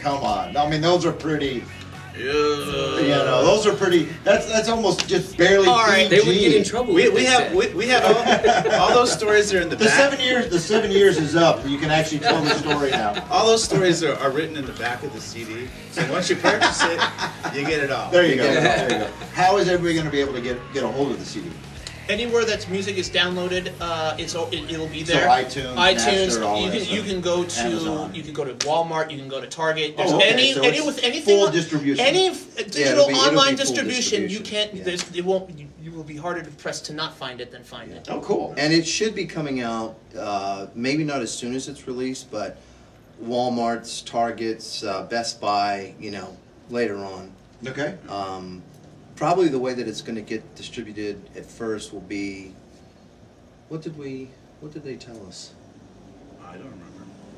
come on. I mean, those are pretty. Yeah. You know, those are pretty. That's almost just barely. All right, they would get in trouble. We have all those stories are in the The back. 7 years. The 7 years is up. You can actually tell the story now. All those stories are written in the back of the CD. So once you purchase it, you get it all. There you go. There you go. How is everybody going to be able to get a hold of the CD? Anywhere that music is downloaded, it'll be there. So iTunes, Napster, all that stuff. You can go to Amazon. you can go to Walmart, you can go to Target. There's Oh, okay. So it's with anything full distribution. any digital it'll online be full distribution, you distribution. can't. Yeah. It won't. You will be harder to press to not find it than find it. Oh, cool. And it should be coming out, maybe not as soon as it's released, but Walmart's, Target's, Best Buy, you know, later on. Okay. Probably the way that it's going to get distributed at first will be, what did they tell us? I don't remember.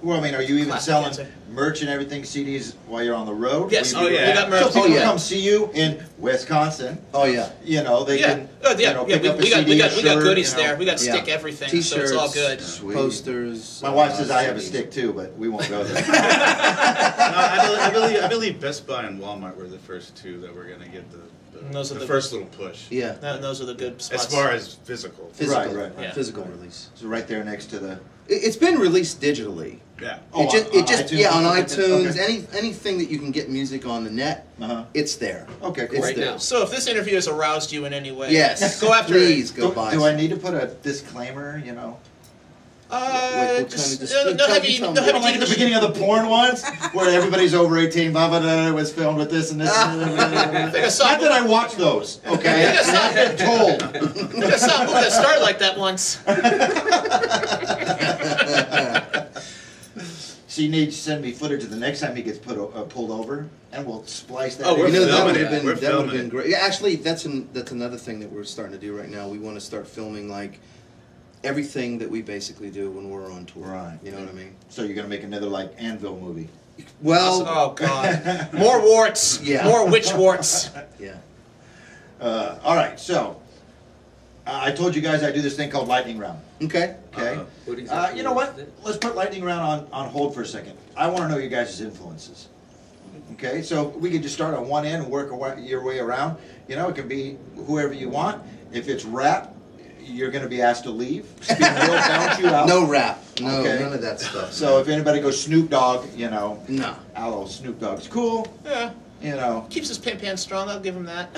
Well, I mean, are you even Classic selling answer. merch and everything, CDs, while you're on the road? Yes. Will you Oh, be- yeah. We got merch. So people yeah. come see you in Wisconsin. Oh yeah. You know, they Yeah. can. Oh, yeah. You know, Yeah. pick up a We got CD, a goodies shirt, you know. there. We got Yeah. stick everything, T-shirts, so it's all good. Sweet. posters. My wife says I have a CDs. stick too, but we won't go there. No, I believe Best Buy and Walmart were the first two that were going to get the Those are the first little push. Yeah. Those are the good spots. As far as physical. Physical, Right. Yeah. physical release. So right there next to the. It's been released digitally. Yeah. Oh, it just, on iTunes? yeah, on iTunes, Okay. anything that you can get music on the net, Uh-huh. it's there. Okay, cool. It's Right there. now. So if this interview has aroused you in any way, Yes. go after Please it. go buy. Do I need to put a disclaimer? You know. what kind of Just, dis- no tell heavy, me, tell no me. heavy Like at the beginning of the porn ones, where everybody's over 18, blah, blah, blah, was filmed with this and this. I think I saw Not that I watch those, okay? I saw- I've been told. I saw a movie that started like that once. So you need to send me footage of the next time he gets pulled over, and we'll splice that. Oh, in. we're You know, that filming would it. have been We're that would have filming been it. great. Yeah, actually, that's another thing that we're starting to do right now. We want to start filming like everything that we basically do when we're on tour. Right. You know what I mean? So you're gonna make another like Anvil movie. Well, Oh God, more warts, Yeah. more witch warts. yeah. All right, so I told you guys I do this thing called lightning round. Okay. Okay. What exactly You know what? is it? Let's put lightning round on hold for a second. I want to know you guys' influences. Okay, so we could just start on one end and work your way around. You know, it can be whoever you want. If it's rap, you're going to be asked to leave. Speak will bounce you out. No rap. No, Okay. none of that stuff. So if anybody goes Snoop Dogg, you know, no. hello, Snoop Dogg's cool. Yeah, You know. keeps his pimp hand strong. I'll give him that.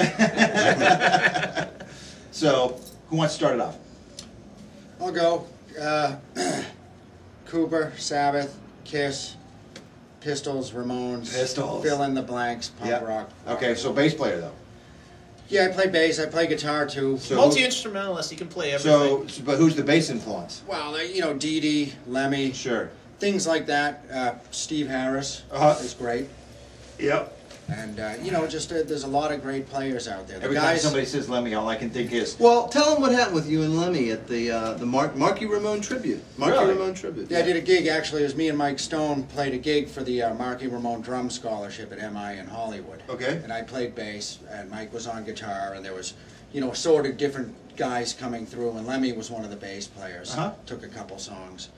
So who wants to start it off? I'll go. Cooper, Sabbath, Kiss, Pistols, Ramones. Pistols. Fill in the blanks. Punk Yeah. rock. Okay, so bass player though. Yeah, I play bass. I play guitar too. So Multi instrumentalist. He can play everything. So, but who's the bass influence? Well, you know, Dee Dee, Lemmy, Sure. things like that. Steve Harris is great. Yep. And, you know, just there's a lot of great players out there. The Every time guys, somebody says Lemmy, all I can think is, Well, tell them what happened with you and Lemmy at the Marky Ramone tribute. Marky Really? Ramone tribute. Yeah, I did a gig, actually. It was me and Mike Stone played a gig for the Marky Ramone Drum Scholarship at MI in Hollywood. Okay. And I played bass, and Mike was on guitar, and there was, you know, sort of different guys coming through, and Lemmy was one of the bass players. Uh-huh. Took a couple songs.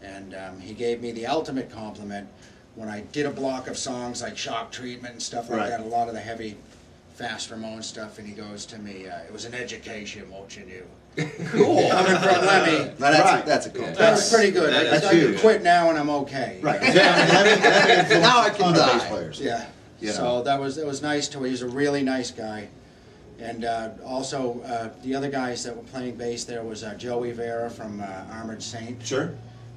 And he gave me the ultimate compliment when I did a block of songs like Shock Treatment and stuff like Right. that, a lot of the heavy, fast Ramone stuff, and he goes to me, it was an education, won't you knew. cool. Coming from Lemmy. Now, that's Right. that's a cool. Yeah. That was pretty good. That's I can huge. quit now and I'm okay. Right. Lemmy influenced Now I a can ton of die. bass players. Yeah. You know. So that was nice to. He was a really nice guy, and also the other guys that were playing bass there was Joey Vera from Armored Saint, Sure.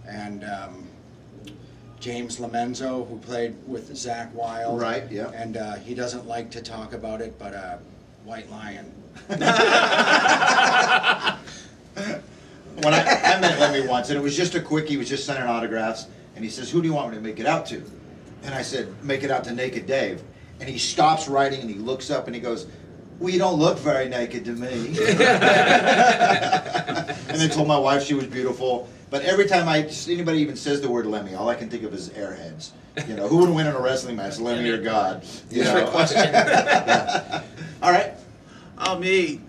and James Lamenzo, who played with Zach Wilde. Right, yeah. And he doesn't like to talk about it, but White Lion. When I met Lemmy once, and it was just a quick, he was just signing autographs, and he says, who do you want me to make it out to? And I said, make it out to Naked Dave. And he stops writing, and he looks up, and he goes, well, you don't look very naked to me. And then told my wife she was beautiful. But every time anybody even says the word Lemmy, all I can think of is Airheads. You know, who would win in a wrestling match, Lemmy or God? You Trick know? question. All right. Me,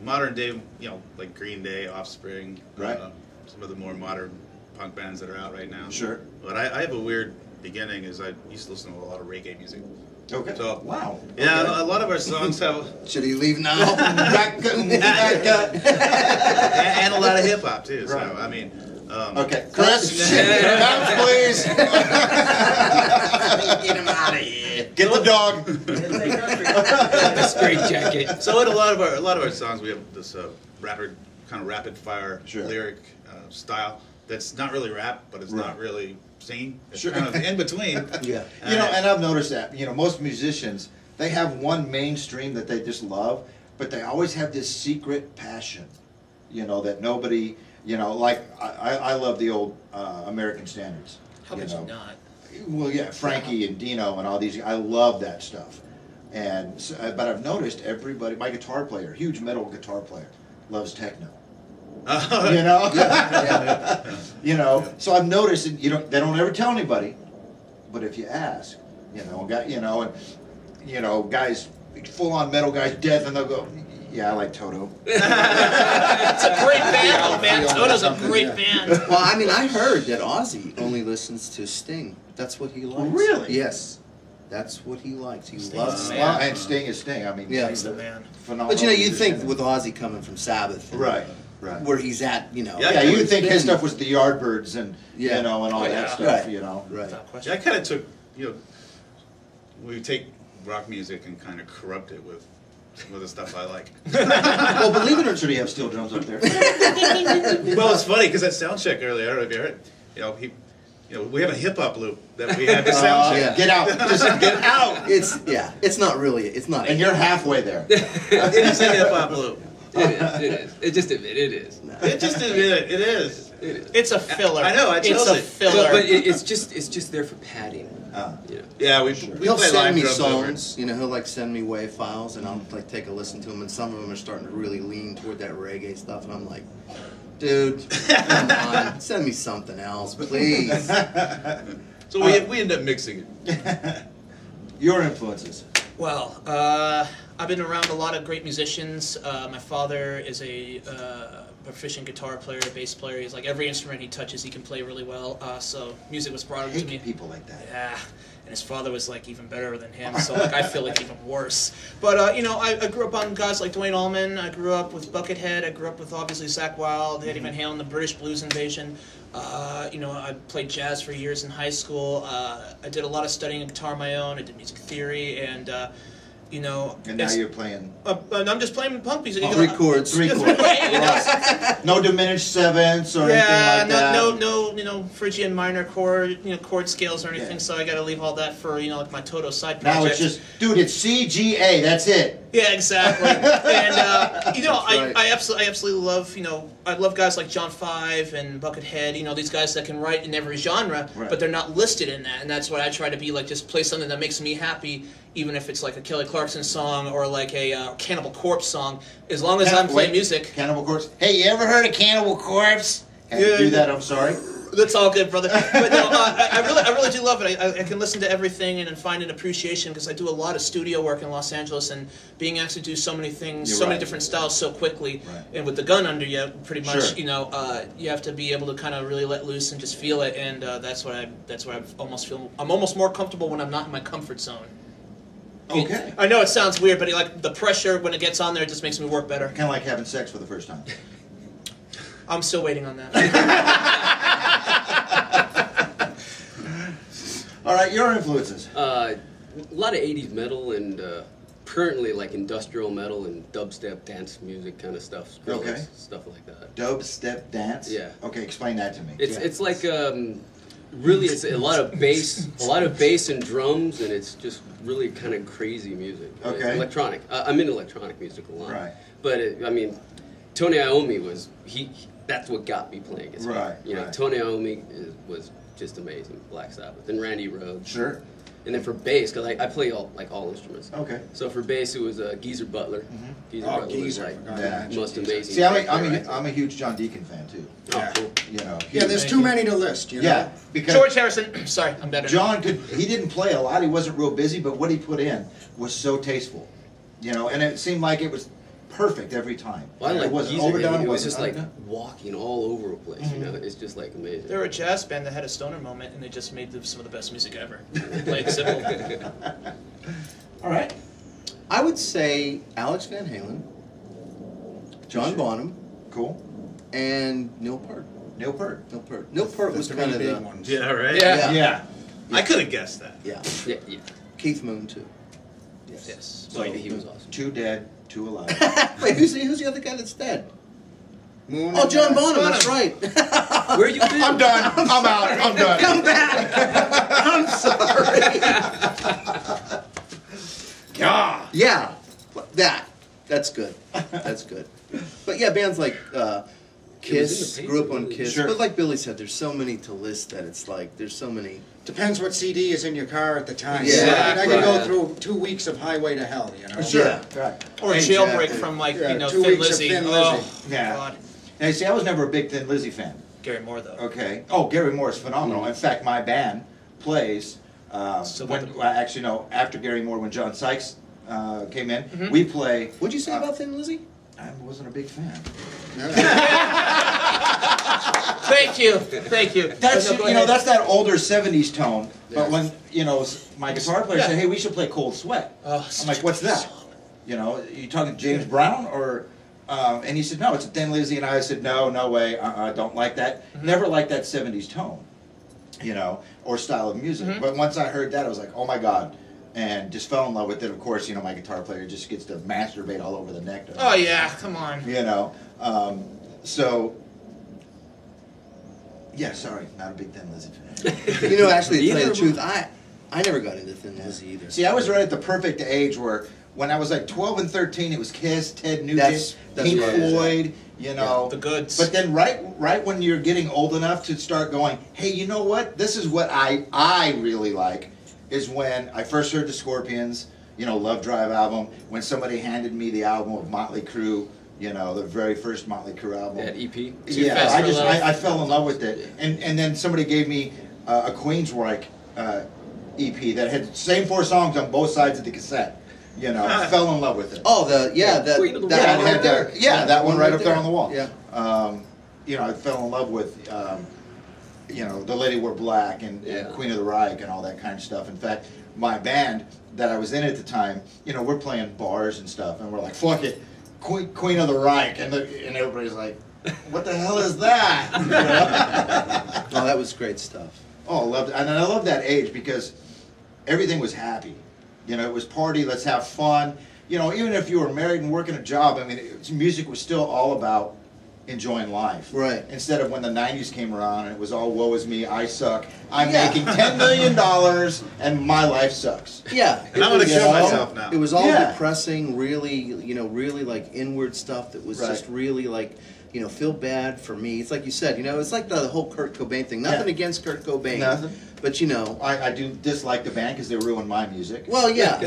modern day, you know, like Green Day, Offspring, Right. some of the more modern punk bands that are out right now. Sure. But I have a weird beginning is I used to listen to a lot of reggae music. Okay. So wow. yeah, Okay. a lot of our songs have Should he leave now? Back up. and a lot of hip hop too. So Right. I mean, Okay, Chris, bounce, please. Get him out of here. Get the dog. The straight jacket. so in a lot of our songs we have this kind of rapid fire Sure. lyric style that's not really rap, but it's Right. not really singing. It's Sure. kind of in between. Yeah. You know, and I've noticed that, you know, most musicians, they have one mainstream that they just love, but they always have this secret passion, you know, that nobody, you know, like, I love the old American standards. How could you not? Well, yeah, Frankie and Dino and all these, I love that stuff. And, but I've noticed everybody, my guitar player, huge metal guitar player, loves techno. You know? You know, so I've noticed, and they don't ever tell anybody, but if you ask, you know, guys, full-on metal guys, death, and they'll go, yeah, I like Toto. It's a great band, though, man. Toto's a great band. Well, I mean, I heard that Ozzy only listens to Sting. That's what he likes. Really? Yes. That's what he likes. He Sting's loves the it. man. Well, and Sting is Sting. I mean, Yeah. he's The a man. phenomenal. But you know, you think musician. with Ozzy coming from Sabbath, and Right, right. where he's at, you know. Yeah, Yeah, you would think his Sting. stuff was the Yardbirds and Yeah. you know and all Oh, that yeah. stuff. Right. You know. Right. Without question. Yeah, I kind of took, we take rock music and kind of corrupt it with the stuff I like. Well, believe it or not, should he have steel drums up there? Well, it's funny because that sound check earlier, I don't know if you heard, we have a hip hop loop that we had to sound check. Yeah. Get out! Just get out! It's not really. It's not. And you're halfway there. It is a hip hop loop. It is. It just admit it is. It just it is. It is. It's a filler. I know, I It's chose a it. filler. But it's just there for padding. You know. Yeah, we He'll play send live me drums over it. songs. You know, he'll like send me WAV files, and I'll like take a listen to them, and some of them are starting to really lean toward that reggae stuff, and I'm like, dude, come on, send me something else, please. So we end up mixing it. Your influences. Well, I've been around a lot of great musicians. My father is a proficient guitar player, bass player. He's like every instrument he touches, he can play really well. So music was brought I up to hate me. people like that. Yeah, and his father was like even better than him, so like I feel like even worse. But I grew up on guys like Dwayne Allman. I grew up with Buckethead. I grew up with obviously Zakk Wylde, Eddie Van Halen, the British Blues Invasion. I played jazz for years in high school. I did a lot of studying guitar on my own. I did music theory, and And now you're playing I'm just playing punk music. Three chords. three chords. No diminished sevenths or anything like that. no Phrygian minor chord, chord scales or anything. Yeah. So I got to leave all that for like my Toto side project. Now it's just, dude, it's CGA. That's it. Yeah, exactly. And right. I absolutely love I love guys like John Five and Buckethead. These guys that can write in every genre, Right. but they're not listed in that. And that's what I try to be like. Just play something that makes me happy, even if it's like a Kelly Clarkson song or like a Cannibal Corpse song. As long as I'm playing Wait, music. Cannibal Corpse. Hey, you ever heard of Cannibal Corpse? Had to do that. I'm sorry. That's all good, brother. But no, I really do love it. I can listen to everything and find an appreciation because I do a lot of studio work in Los Angeles, and being asked to do so many things, You're so many right. different styles so quickly, Right. and with the gun under you, pretty much, Sure. you have to be able to kind of really let loose and just feel it, and that's why I almost feel I'm almost more comfortable when I'm not in my comfort zone. Okay. I know it sounds weird, but like the pressure when it gets on there, it just makes me work better. Kind of like having sex for the first time. I'm still waiting on that. All right, your influences. A lot of 80s metal and currently like industrial metal and dubstep dance music kind of stuff. Skrillex, Okay. stuff like that. Dubstep dance. Yeah. Okay, explain that to me. It's like really it's a lot of bass and drums, and it's just really kind of crazy music. Okay. Electronic. I'm into electronic music a lot. Right. But Tony Iommi was that's what got me playing guitar. Right, right. Tony Iommi was just amazing. Black Sabbath and Randy Rhoads. Sure. And then for bass, because I play all instruments. Okay. So for bass, it was Geezer Butler. Geezer Oh, Butler Geezer, was I like forgot Yeah. to mention most Geezer. amazing. See, bass player, I'm a huge John Deacon fan too. Yeah. cool. Yeah, there's too many to list, you know? Yeah, because George Harrison. Sorry, I'm better. John he didn't play a lot. He wasn't real busy, but what he put in was so tasteful, and it seemed like it was perfect every time. Well, I It like wasn't Geezer. overdone. It was wasn't just like underdone. walking all over a place. You know, it's just like amazing. They were a jazz band that had a stoner moment, and they just made some of the best music ever. Plain simple. All right. I would say Alex Van Halen, John Bonham, Cool. and Neil Peart. Neil Peart. Neil Peart. Neil Peart was The kind three of big the ones. Yeah, right. Yeah. Yeah. I could have guessed that. yeah. Yeah. Keith Moon too. Yes. So he was awesome. 2 dead, 2 alive. Wait, who's the other guy that's dead? Moon Oh, and, John Bonham. That's right. Where you been? I'm done. I'm out. I'm done. Come back. I'm sorry. God. Yeah, that's good. That's good. But yeah, bands like Kiss, in the grew up on paper. Kiss. Sure. But like Billy said, there's so many to list that it's like there's so many. Depends what CD is in your car at the time. Yeah, I could go right. through 2 weeks of Highway to Hell, you know? Sure. Yeah. Right. Or Exactly. Jailbreak from, like, Yeah, 2 Thin weeks of Lizzy. Thin Oh, Lizzy. Yeah. God. Now, see, I was never a big Thin Lizzy fan. Gary Moore, though. Okay. Oh, Gary Moore is phenomenal. In fact, my band plays Still when got the- well, actually no, after Gary Moore, when John Sykes came in, Mm-hmm. we play. What'd you say about Thin Lizzy? I wasn't a big fan. Thank you. Thank you. That's No, go you know ahead. that's that older '70s tone. Yeah. But when my guitar player Yeah. said, "Hey, we should play Cold Sweat," Oh, I'm like, "What's that?" You know, you talking James Brown or? And he said, "No, it's a Thin Lizzy," and I said, "No, no way, don't like that. Never liked that '70s tone, you know, or style of music." But once I heard that, I was like, "Oh my God." And just fell in love with it. Of course, you know, my guitar player just gets to masturbate all over the neck. Oh, yeah. Come on. You know, so yeah, sorry, not a big Thin Lizzy fan. You know, actually, to tell you Either the of truth, I never got into Thin Lizzy either. See, I was right at the perfect age where when I was like 12 and 13, it was Kiss, Ted Nugent, That's Pink right. Floyd, you know. The goods. But then right when you're getting old enough to start going, hey, you know what? This is what I really like, is when I first heard the Scorpions, you know, Love Drive album, when somebody handed me the album of Motley Crue, you know, the very first Motley Crue album. That EP. Yeah, Fast for Love. I fell in love with it, and then somebody gave me a Queensryche EP that had the same 4 songs on both sides of the cassette. You know, I fell in love with it. Oh, that Queen of the that yeah, one it right had there. that one right up there on the wall. Yeah. You know, I fell in love with you know, The Lady Wore Black and Queen of the Reich and all that kind of stuff. In fact, my band that I was in at the time, you know, we're playing bars and stuff, and we're like, fuck it, Queen of the Reich, and everybody's like, what the hell is that? You know? Oh, that was great stuff. Oh, I loved it. And I love that age because everything was happy. You know, it was party, let's have fun. You know, even if you were married and working a job, I mean, music was still all about enjoying life. Right. Instead of when the 90s came around and it was all woe is me, I suck. I'm Yeah. making $10 million and my life sucks. Yeah. And I'm gonna You kill know? myself now. It was all Yeah. depressing, really, you know, really like inward stuff that was Right. just really like, you know, feel bad for me. It's like you said, you know, it's like the whole Kurt Cobain thing. Nothing Yeah. against Kurt Cobain. Nothing. But, you know, I do dislike the band because they ruined my music. well, yeah.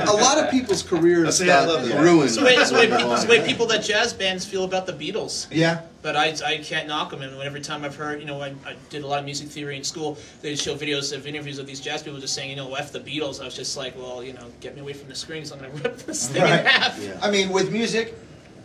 a lot of people's careers See, I got love that. ruined. It's the way, it's the way, later it's the way on. people that jazz bands feel about the Beatles. Yeah. But I can't knock them. And every time I've heard, you know, I did a lot of music theory in school. They'd show videos of interviews of these jazz people just saying, you know, F the Beatles. I was just like, well, you know, get me away from the screens. I'm going to rip this thing Right. in half. Yeah. I mean, with music,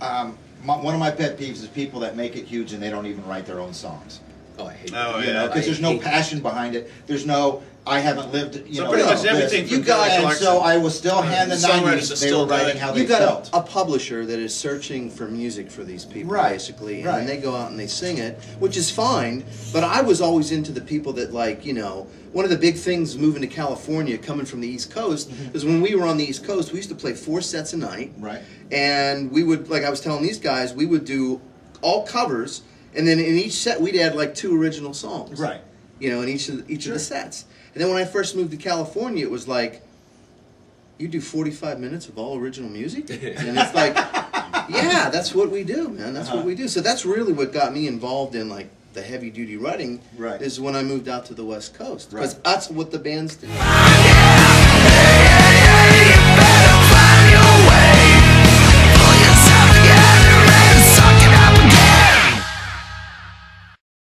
one of my pet peeves is people that make it huge and they don't even write their own songs. Oh, I hate Oh, that. You know, yeah. because there's no passion behind it. There's no, I haven't lived, you So know. pretty much this. everything from You got, Kelly and Clarkson. so I will still hand the The songwriters 90s, are they still were writing good. how they You got felt. a publisher that is searching for music for these people, Right, basically, and right. then they go out and they sing it, which is fine. But I was always into the people that, like, you know, one of the big things moving to California, coming from the East Coast, is when we were on the East Coast, we used to play 4 sets a night, Right. and we would, like I was telling these guys, we would do all covers, and then in each set we'd add like 2 original songs, Right. you know, in each of the sets. And then when I first moved to California, it was like, you do 45 minutes of all original music? And it's like, yeah, that's what we do, man. That's what we do. So that's really what got me involved in, like, the heavy-duty writing, Right. is when I moved out to the West Coast. Because Right. that's what the bands do.